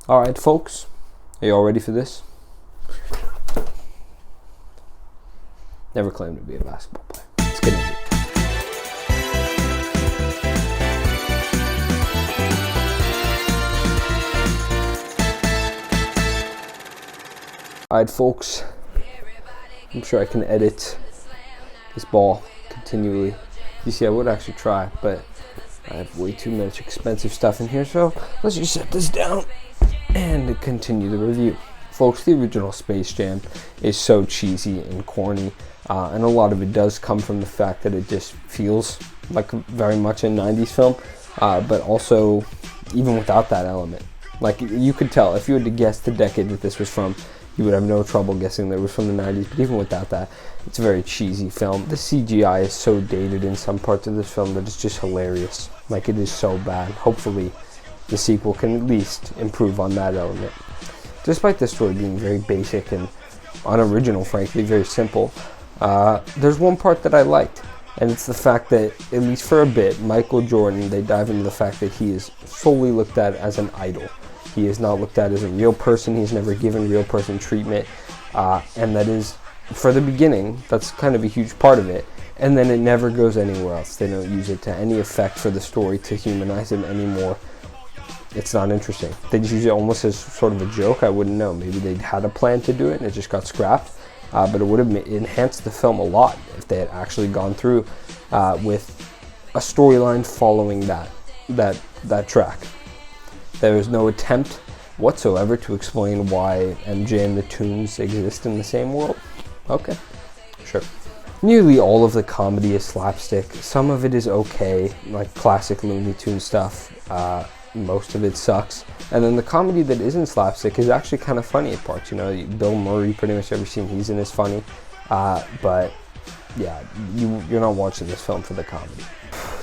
Alright, folks, are you all ready for this? Never claimed to be a basketball player. Let's get into it. Alright, folks, I'm sure I can edit this ball continually. You see, I would actually try, but I have way too much expensive stuff in here, so let's just set this down and continue the review. Folks, the original Space Jam is so cheesy and corny, and a lot of it does come from the fact that it just feels like very much a 90s film, but also even without that element. Like, you could tell, if you had to guess the decade that this was from, you would have no trouble guessing that it was from the 90s, but even without that, it's a very cheesy film. The CGI is so dated in some parts of this film that it's just hilarious. Like, it is so bad. Hopefully, the sequel can at least improve on that element. Despite the story being very basic and unoriginal, frankly, very simple, there's one part that I liked, and it's the fact that, at least for a bit, Michael Jordan, they dive into the fact that he is solely looked at as an idol. He is not looked at as a real person. He's never given real person treatment. And that is, for the beginning, that's kind of a huge part of it. And then it never goes anywhere else. They don't use it to any effect for the story to humanize him anymore. It's not interesting. They just use it almost as sort of a joke. I wouldn't know. Maybe they had a plan to do it and it just got scrapped. But it would have enhanced the film a lot if they had actually gone through with a storyline following that track. There is no attempt whatsoever to explain why MJ and the Toons exist in the same world. Okay, sure. Nearly all of the comedy is slapstick. Some of it is okay, like classic Looney Tunes stuff. Most of it sucks. And then the comedy that isn't slapstick is actually kind of funny at parts. You know, Bill Murray, pretty much every scene he's in is funny. But yeah, you're not watching this film for the comedy.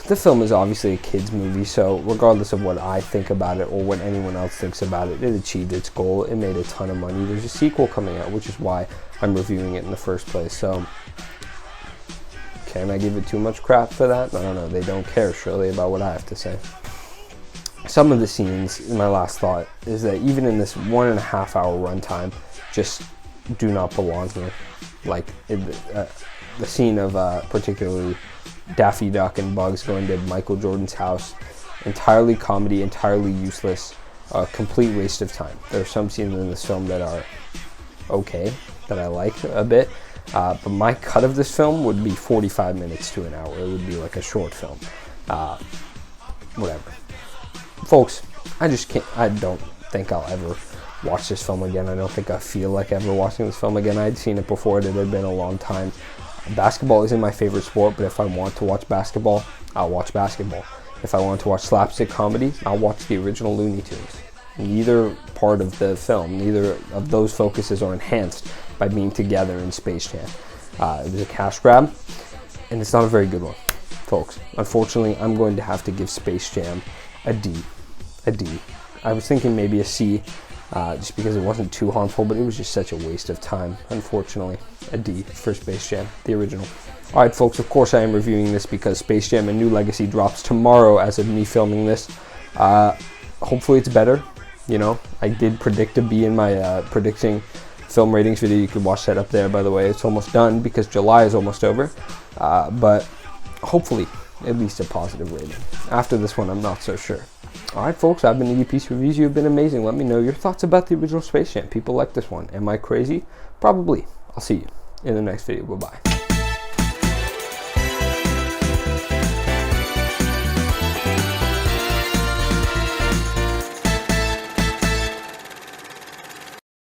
The film is obviously a kid's movie, so regardless of what I think about it or what anyone else thinks about it, it achieved its goal. It made a ton of money. There's a sequel coming out, which is why I'm reviewing it in the first place. So, can I give it too much crap for that? I don't know. They don't care, surely, about what I have to say. Some of the scenes, my last thought, is that even in this 1.5 hour runtime, just do not belong here. Like, the scene of particularly Daffy Duck and Bugs going to Michael Jordan's house, entirely comedy, entirely useless, a complete waste of time. There are some scenes in this film that are okay, that I like a bit, but my cut of this film would be 45 minutes to an hour. It would be like a short film. Whatever. Folks, I don't think I'll ever watch this film again. I don't think I feel like ever watching this film again. I'd seen it before. It had been a long time. Basketball isn't my favorite sport, but if I want to watch basketball, I'll watch basketball. If I want to watch slapstick comedy, I'll watch the original Looney Tunes. Neither part of the film, neither of those focuses are enhanced by being together in Space Jam. It was a cash grab, and it's not a very good one, folks. Unfortunately, I'm going to have to give Space Jam a D. I was thinking maybe a C, just because it wasn't too harmful, but it was just such a waste of time. Unfortunately, a D for Space Jam, the original. Alright, folks, of course I am reviewing this because Space Jam: A New Legacy drops tomorrow as of me filming this. Hopefully it's better. You know, I did predict a B in my predicting film ratings video. You can watch that up there, by the way. It's almost done because July is almost over. But hopefully at least a positive rating. After this one, I'm not so sure. Alright, folks, I've been EDP's Reviews. You've been amazing. Let me know your thoughts about the original Space Jam. People like this one. Am I crazy? Probably. I'll see you in the next video. Bye-bye.